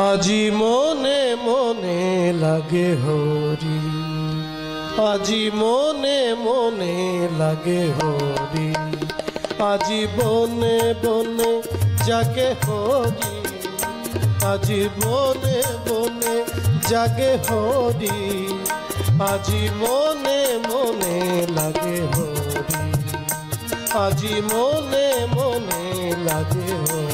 আজি মনে মনে লাগে হরি, আজি মনে মনে লাগে হরি, আজি বনে বনে জাগে হরি, আজি বনে বনে জাগে হরি, আজি মনে মনে লাগে হরি, আজি মনে মনে লাগে হরি।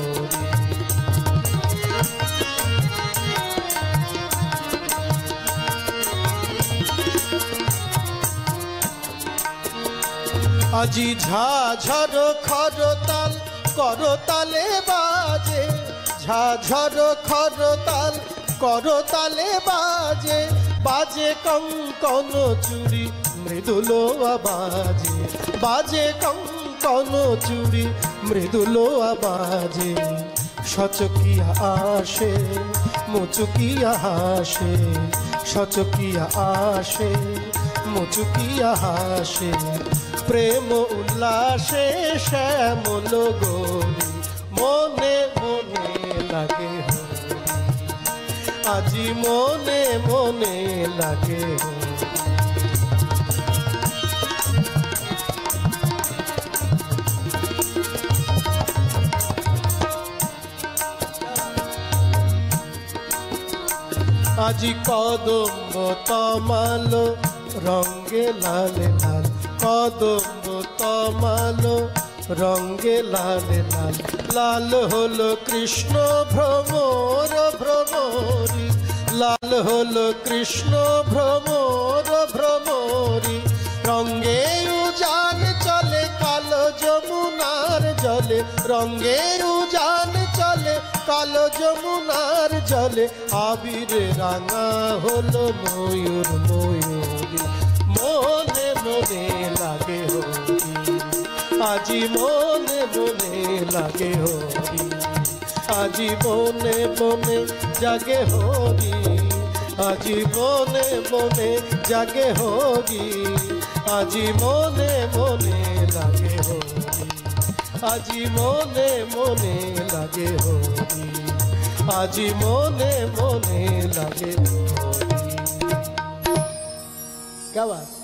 আজি ঝাঝর খরতাল করতালে বাজে, ঝাঝর খরতাল করতালে বাজে, বাজে কঙ্কন চুড়ি মৃদুল আবাজে, বাজে কঙ্কন চুড়ি মৃদুল আবাজে। সচকিয়া আসে মুচুকিয়া হাসে, সচকিয়া আসে মুচুকিয়া হাসে, প্রেম উল্লাসে শ্যামল গৌরী, মনে মনে লাগে হরি, আজি মনে মনে লাগে হরি। আজি কদম্ব তমালো রঙ্গে লাল লাল, কদম্ব তমালো রঙ্গে লাল লাল, লাল হলো কৃষ্ণ ভ্রমর ভ্রমরি, লাল হলো কৃষ্ণ ভ্রমর ভ্রমরি, রঙ্গে উজান চলে কালো যমুনার জলে, রঙ্গে উজান চলে কালো যমুনার জলে, আবিরে রাঙা হলো ময়ূর ময়ূরী, মনে মনে লাগে হরি, আজি মনে মনে লাগে হরি, আজি মনে মনে জাগে হরি, আজি মনে মনে জাগে হরি, আজি মনে মনে লাগে হরি, আজি মনে মনে লাগে হরি, আজি মনে মনে লাগে হরি। क्या बात।